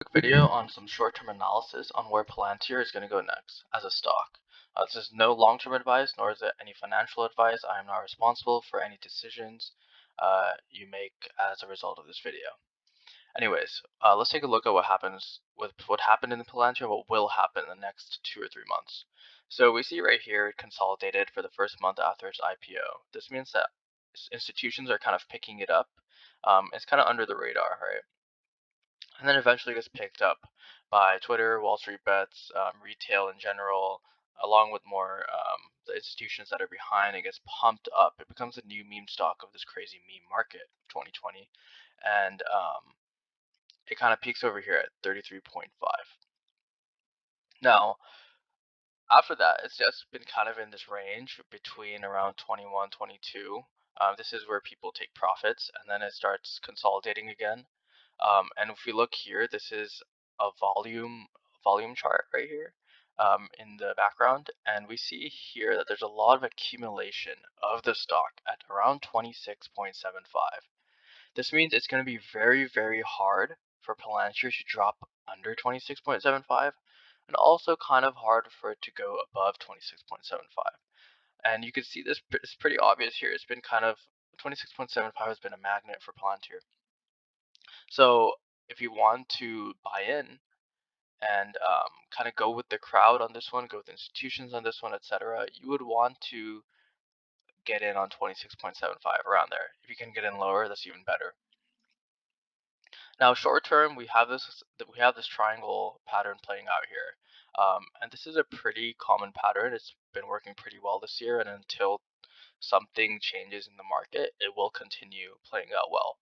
Quick video on some short-term analysis on where Palantir is going to go next as a stock. This is no long-term advice, nor is it any financial advice. I am not responsible for any decisions you make as a result of this video. Anyways, let's take a look at what happened in Palantir and what will happen in the next 2 or 3 months. So we see right here it consolidated for the first month after its IPO. This means that institutions are kind of picking it up. It's kind of under the radar, right? And then eventually gets picked up by Twitter, wallstreetbets, retail in general, along with more the institutions that are behind. It gets pumped up. It becomes a new meme stock of this crazy meme market, 2020, and it kind of peaks over here at 33.5. Now, after that, it's just been kind of in this range between around 21, 22. This is where people take profits, and then it starts consolidating again. And if we look here, this is a volume chart right here in the background, and we see here that there's a lot of accumulation of the stock at around 26.75. This means it's going to be very, very hard for Palantir to drop under 26.75, and also kind of hard for it to go above 26.75. And you can see this, it's pretty obvious here. It's been kind of 26.75 has been a magnet for Palantir. So if you want to buy in and kind of go with the crowd on this one, go with institutions on this one, etc., you would want to get in on 26.75 around there. If you can get in lower, that's even better. Now, short term, we have this triangle pattern playing out here, and this is a pretty common pattern. It's been working pretty well this year, and until something changes in the market, it will continue playing out well.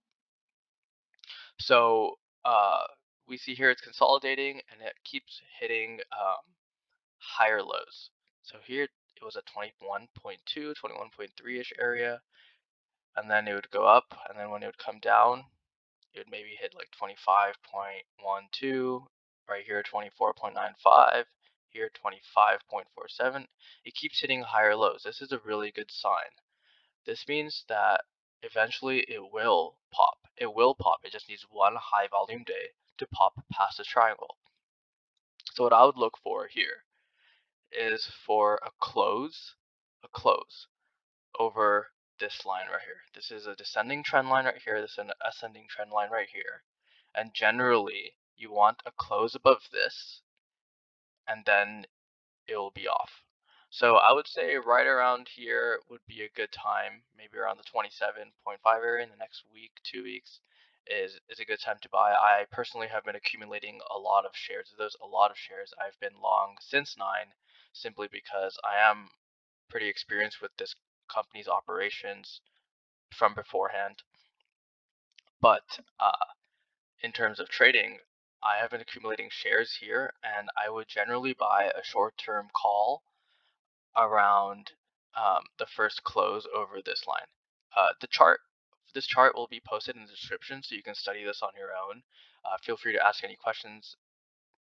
So we see here it's consolidating, and it keeps hitting higher lows. So here it was at 21.2, 21.3-ish area, and then it would go up, and then when it would come down, it would maybe hit like 25.12, right here 24.95, here 25.47. It keeps hitting higher lows. This is a really good sign. This means that eventually it will pop. It will pop. It just needs one high volume day to pop past this triangle. So what I would look for here is for a close over this line right here. This is a descending trend line right here. This is an ascending trend line right here. And generally, you want a close above this, and then it will be off. So I would say right around here would be a good time, maybe around the 27.5 area in the next week, 2 weeks is a good time to buy. I personally have been accumulating a lot of shares of those, a lot of shares. I've been long since 9, simply because I am pretty experienced with this company's operations from beforehand. But in terms of trading, I have been accumulating shares here, and I would generally buy a short-term call around the first close over this line. This chart will be posted in the description, so you can study this on your own. Feel free to ask any questions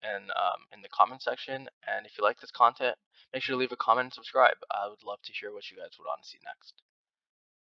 in the comment section, and if you like this content, make sure to leave a comment and subscribe. I would love to hear what you guys would want to see next.